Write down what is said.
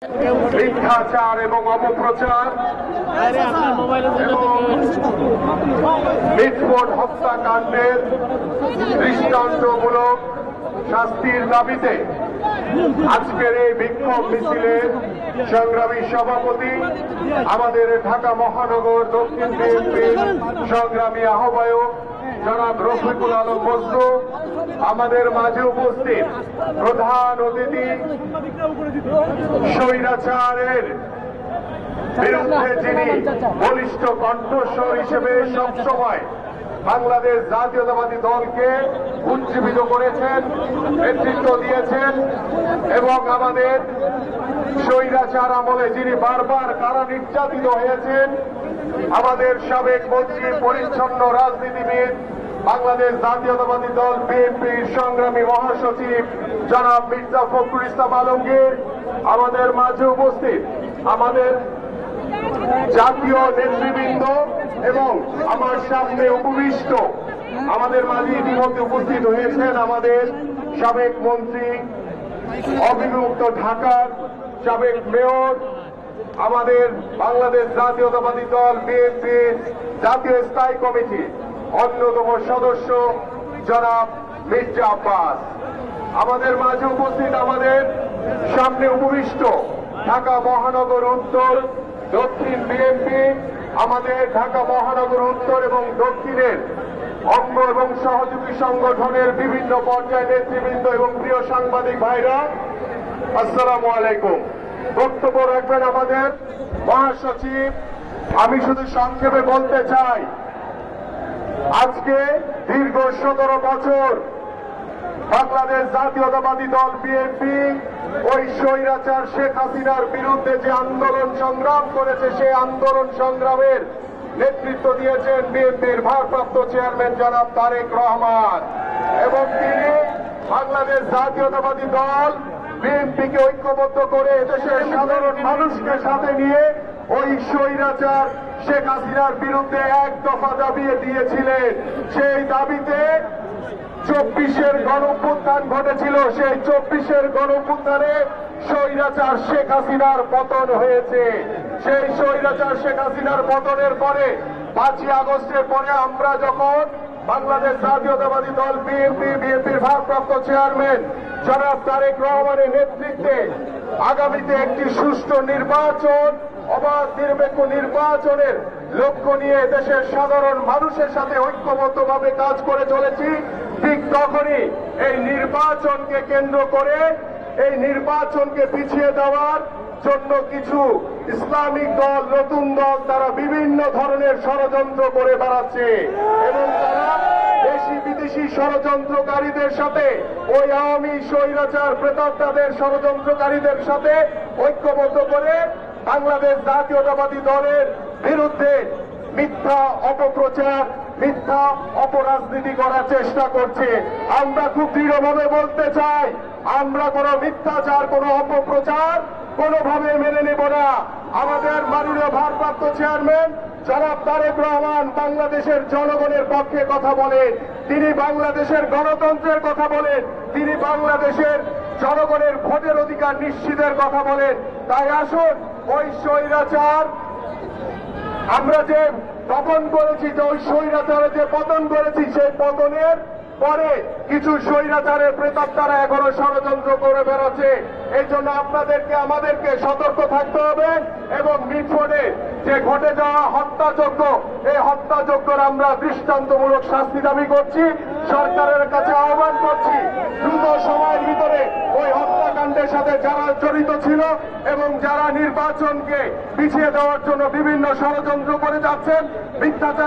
মিথ্যাচার এবং অপপ্রচার এবং মিটফোর্ড হত্যাকাণ্ডের দৃষ্টান্তমূলক শাস্তির দাবিতে আজকের এই বিক্ষোভ মিছিলের সংগ্রামী সভাপতি আমাদের ঢাকা মহানগর দক্ষিণ বিএনপির সংগ্রামী আহ্বায়ক জনাব রফিকুল আলম মজনু, আমাদের মাঝে উপস্থিত প্রধান অতিথি স্বৈরাচারের বিরুদ্ধে যিনি বলিষ্ঠ কণ্ঠস্বর হিসেবে সবসময় বাংলাদেশ জাতীয়তাবাদী দলকে উজ্জীবিত করেছেন, নেতৃত্ব দিয়েছেন এবং আমাদের স্বৈরাচার আমলে যিনি বারবার কারা নির্যাতিত হয়েছেন, আমাদের সাবেক মন্ত্রী, পরিচ্ছন্ন রাজনীতিবিদ, বাংলাদেশ জাতীয়তাবাদী দল বিএনপির সংগ্রামী মহাসচিব জনাব মির্জা ফখরুল ইসলাম আলমগীর, আমাদের মাঝে উপস্থিত আমাদের জাতীয় নেতৃবৃন্দ এবং আমার সামনে উপবিষ্ট আমাদের মাঝে ইতিমধ্যে উপস্থিত হয়েছেন আমাদের সাবেক মন্ত্রী, অবিভক্ত ঢাকার সাবেক মেয়র, আমাদের বাংলাদেশ জাতীয়তাবাদী দল বিএনপির জাতীয় স্থায়ী কমিটির অন্যতম সদস্য জনাব মির্জা আব্বাস, আমাদের মাঝে উপস্থিত আমাদের সামনে উপবিষ্ট ঢাকা মহানগর উত্তর দক্ষিণ বিএনপি, আমাদের ঢাকা মহানগর উত্তর এবং দক্ষিণের অঙ্গ এবং সহযোগী সংগঠনের বিভিন্ন পর্যায়ের নেতৃবৃন্দ এবং প্রিয় সাংবাদিক ভাইরা, আসসালামু আলাইকুম। বক্তব্য রাখবেন আমাদের মহাসচিব। আমি শুধু সংক্ষেপে বলতে চাই, আজকে দীর্ঘ 17 বছর বাংলাদেশ জাতীয়তাবাদী দল বিএনপি ওই স্বৈরাচার শেখ হাসিনার বিরুদ্ধে যে আন্দোলন সংগ্রাম করেছে, সেই আন্দোলন সংগ্রামের নেতৃত্ব দিয়েছেন বিএনপির ভারপ্রাপ্ত চেয়ারম্যান জনাব তারেক রহমান এবং তিনি বাংলাদেশ জাতীয়তাবাদী দল বিএনপিকে ঐক্যবদ্ধ করে দেশের সাধারণ মানুষকে সাথে নিয়ে ওই স্বৈরাচার শেখ হাসিনার বিরুদ্ধে এক দফা দাবি দিয়েছিলেন। সেই দাবিতে 24-এর গণঅভ্যুত্থান ঘটেছিল। সেই 24-এর গণঅভ্যুত্থানে স্বৈরাচার শেখ হাসিনার পতন হয়েছে। সেই স্বৈরাচার শেখ হাসিনার পতনের পরে 5ই আগস্টের পরে আমরা যখন বাংলাদেশ জাতীয়তাবাদী দল বিএনপির ভারপ্রাপ্ত চেয়ারম্যান জনাব তারেক রহমানের নেতৃত্বে আগামীতে একটি সুষ্ঠু নির্বাচন, অবাধ নিরপেক্ষ নির্বাচনের লক্ষ্য নিয়ে দেশের সাধারণ মানুষের সাথে ঐক্যবদ্ধভাবে কাজ করে চলেছি, ঠিক তখনই এই নির্বাচনকে কেন্দ্র করে এই নির্বাচনকে পিছিয়ে দেওয়ার জন্য কিছু ইসলামিক দল, নতুন দল, তারা বিভিন্ন ধরনের ষড়যন্ত্র করে বেড়াচ্ছে এবং তারা দেশি বিদেশি ষড়যন্ত্রকারীদের সাথে, ওই আওয়ামী স্বৈরাচার প্রেতাত্মাদের ষড়যন্ত্রকারীদের সাথে ঐক্যবদ্ধ করে বাংলাদেশ জাতীয়তাবাদী দলের বিরুদ্ধে মিথ্যা অপপ্রচার, মিথ্যা অপরাজনীতি করার চেষ্টা করছে। আমরা খুব দৃঢ়ভাবে বলতে চাই, আমরা কোনো মিথ্যাচার, কোনো অপপ্রচার কোনোভাবে মেনে নেব না। আমাদের মাননীয় ভারপ্রাপ্ত চেয়ারম্যান জনাব তারেক রহমান বাংলাদেশের জনগণের পক্ষে কথা বলেন, তিনি বাংলাদেশের গণতন্ত্রের কথা বলেন, তিনি বাংলাদেশের জনগণের ভোটের অধিকার নিশ্চিতের কথা বলেন। তাই আসুন, ওই স্বৈরাচার আমরা যে পতন করেছি, যে ওই স্বৈরাচারে যে পতন করেছি, সেই পতনের পরে কিছু স্বৈরাচারের প্রেতাত্মারা এখনো ষড়যন্ত্র করে বেড়াচ্ছে। এই জন্য আপনাদেরকে, আমাদেরকে সতর্ক থাকতে হবে এবং মিটফোর্ডে যে ঘটে যাওয়া হত্যাযজ্ঞ, এই হত্যাযজ্ঞের আমরা দৃষ্টান্তমূলক শাস্তি দাবি করছি, সরকারের কাছে আহ্বান করছি দ্রুত সময়ের ভিতরে ওই হত্যাকাণ্ডের সাথে যারা জড়িত ছিল এবং যারা নির্বাচনকে পিছিয়ে দেওয়ার জন্য বিভিন্ন ষড়যন্ত্র করে যাচ্ছেন, মিথ্যাচার